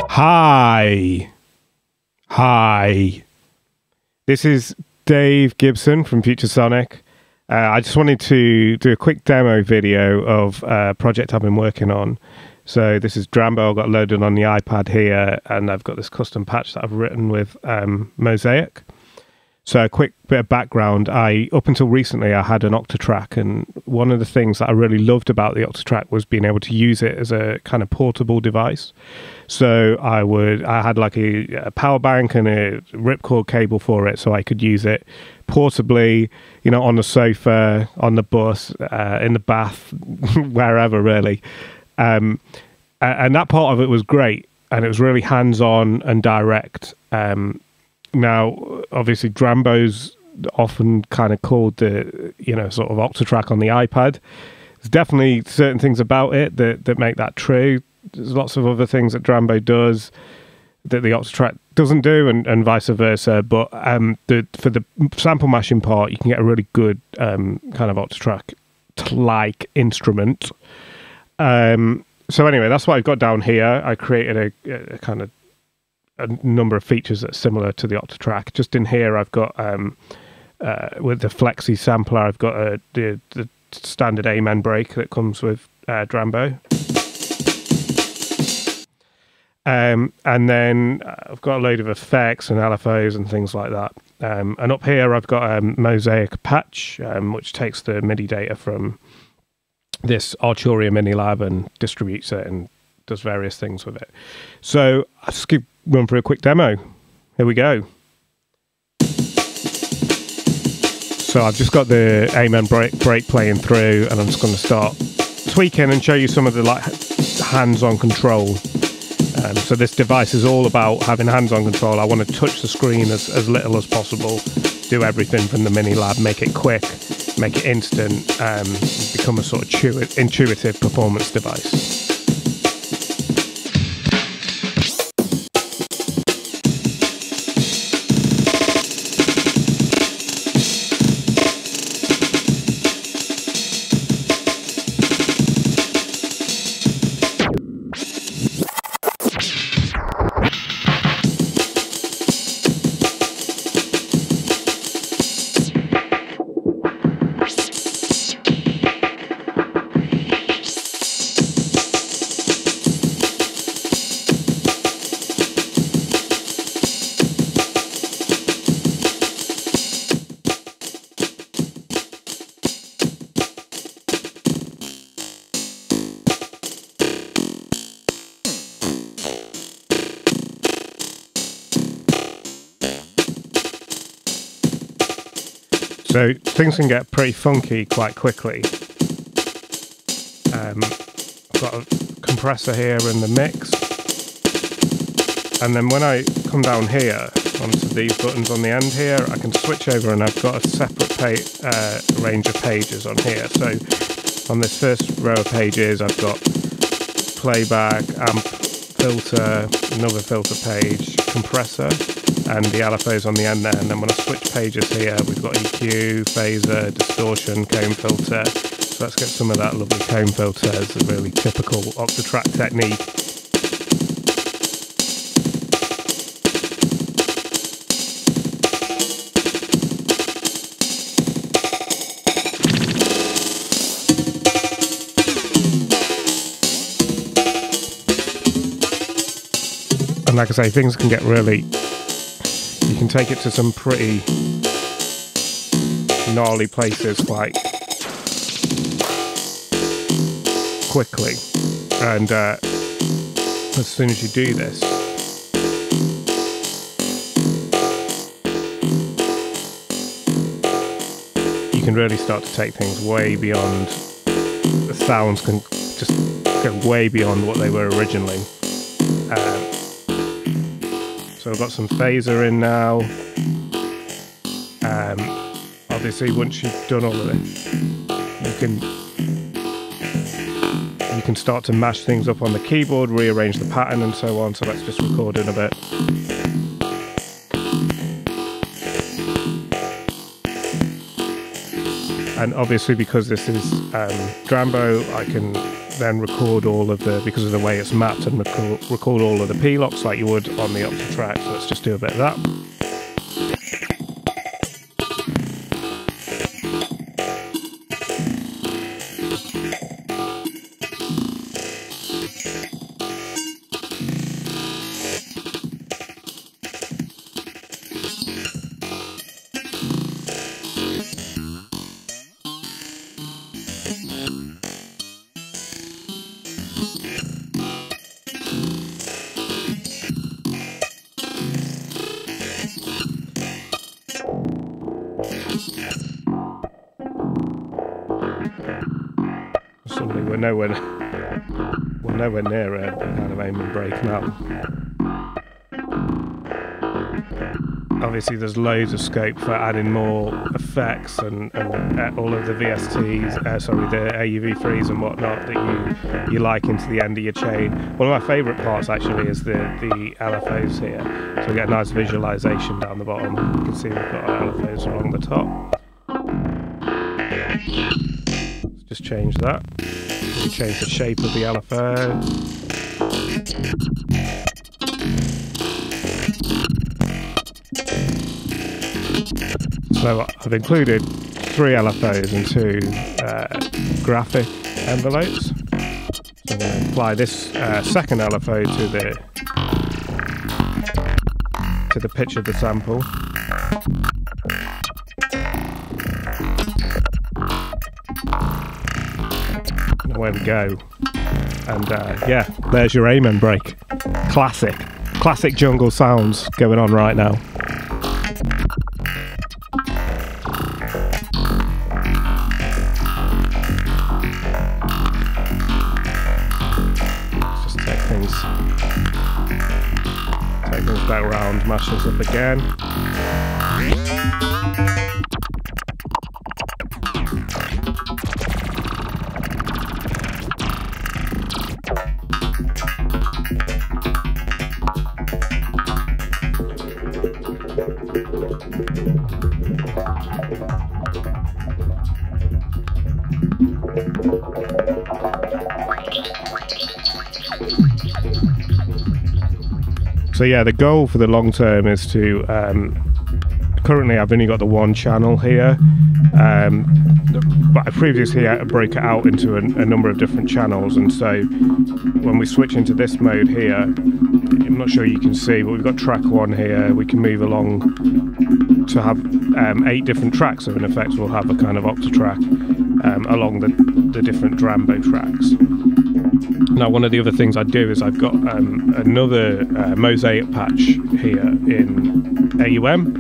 Hi. This is Dave Gibson from Future Sonic. I just wanted to do a quick demo video of a project I've been working on. So this is Drambo. I've got loaded on the iPad here, and I've got this custom patch that I've written with Mozaic. So a quick bit of background. Up until recently, I had an Octatrack, and one of the things that I really loved about the Octatrack was being able to use it as a kind of portable device. So I had like a power bank and a ripcord cable for it, so I could use it portably, you know, on the sofa, on the bus, in the bath, wherever really. And that part of it was great, and it was really hands-on and direct. Now, obviously, Drambo's often kind of called the, you know, sort of Octatrack on the iPad. There's definitely certain things about it that make that true. There's lots of other things that Drambo does that the Octatrack doesn't do, and vice versa. But for the sample mashing part, you can get a really good kind of Octatrack-like instrument. So anyway, that's what I've got down here. I created a kind of a number of features that's similar to the Octatrack. Just in here, I've got with the Flexi sampler, I've got the standard Amen break that comes with Drambo. And then I've got a load of effects and LFOs and things like that. And up here, I've got a Mozaic patch, which takes the MIDI data from this Arturia Minilab and distributes it and does various things with it. So I'll just run through a quick demo. Here we go. So I've just got the Amen break playing through, and I'm just going to start tweaking and show you some of the like hands-on control. So this device is all about having hands-on control. I want to touch the screen as little as possible, do everything from the Minilab, make it quick, make it instant, become a sort of intuitive performance device. So things can get pretty funky quite quickly. I've got a compressor here in the mix. And then when I come down here onto these buttons on the end here, I can switch over, and I've got a separate range of pages on here. So on this first row of pages, I've got playback, amp, filter, another filter page, compressor, and the LFOs on the end there. And then when I switch pages here, we've got EQ, phaser, distortion, comb filter. So let's get some of that lovely comb filter as a really typical Octatrack technique. And like I say, things can get really... You can take it to some pretty gnarly places quite quickly. And as soon as you do this, you can really start to take things way beyond... The sounds can just go way beyond what they were originally. So I've got some phaser in now. Obviously, once you've done all of it, you can start to mash things up on the keyboard, rearrange the pattern and so on. So let's just record in a bit. And obviously, because this is Drambo, I can then record all of the, because of the way it's mapped, and record all of the P-locks like you would on the Octatrack. So let's just do a bit of that. Suddenly we're nowhere near a kind of aim and break now. Obviously there's loads of scope for adding more effects and all of the VSTs, the AUV3s and whatnot that you like into the end of your chain. One of my favourite parts actually is the LFOs here. So we get a nice visualisation down the bottom. You can see we've got our LFOs along the top. Let's just change that. We change the shape of the LFO. So I've included 3 LFOs and 2 graphic envelopes. So I'm going to apply this second LFO to the pitch of the sample. And away we go. And yeah, there's your aim and break. Classic jungle sounds going on right now. Take things back around, mash this up again. So yeah, the goal for the long term is to, currently I've only got the 1 channel here, but I previously broke it out into a number of different channels, and so when we switch into this mode here, I'm not sure you can see, but we've got track 1 here. We can move along to have 8 different tracks, so in effect we'll have a kind of Octatrack along the different Drambo tracks. Now, one of the other things I do is I've got another Mozaic patch here in AUM,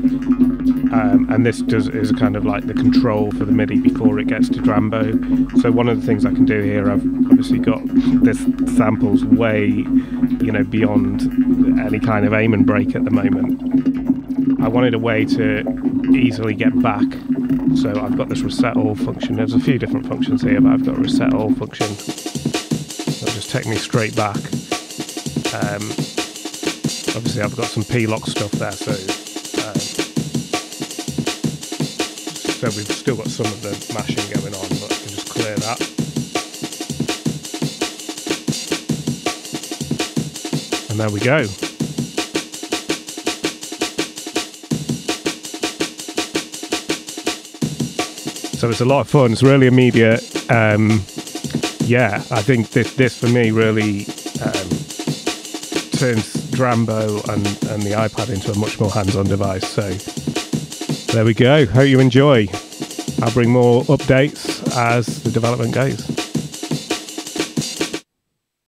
and this is kind of like the control for the MIDI before it gets to Drambo. So one of the things I can do here, I've obviously got this samples way, beyond any kind of aim and break at the moment. I wanted a way to easily get back, so I've got this reset all function. There's a few different functions here, but I've got a reset all function. It'll just take me straight back. Obviously I've got some P-lock stuff there, so we've still got some of the mashing going on, but I can just clear that. And there we go. So it's a lot of fun, it's really immediate. Yeah, I think this for me really turns Drambo and the iPad into a much more hands-on device. So there we go. Hope you enjoy. I'll bring more updates as the development goes.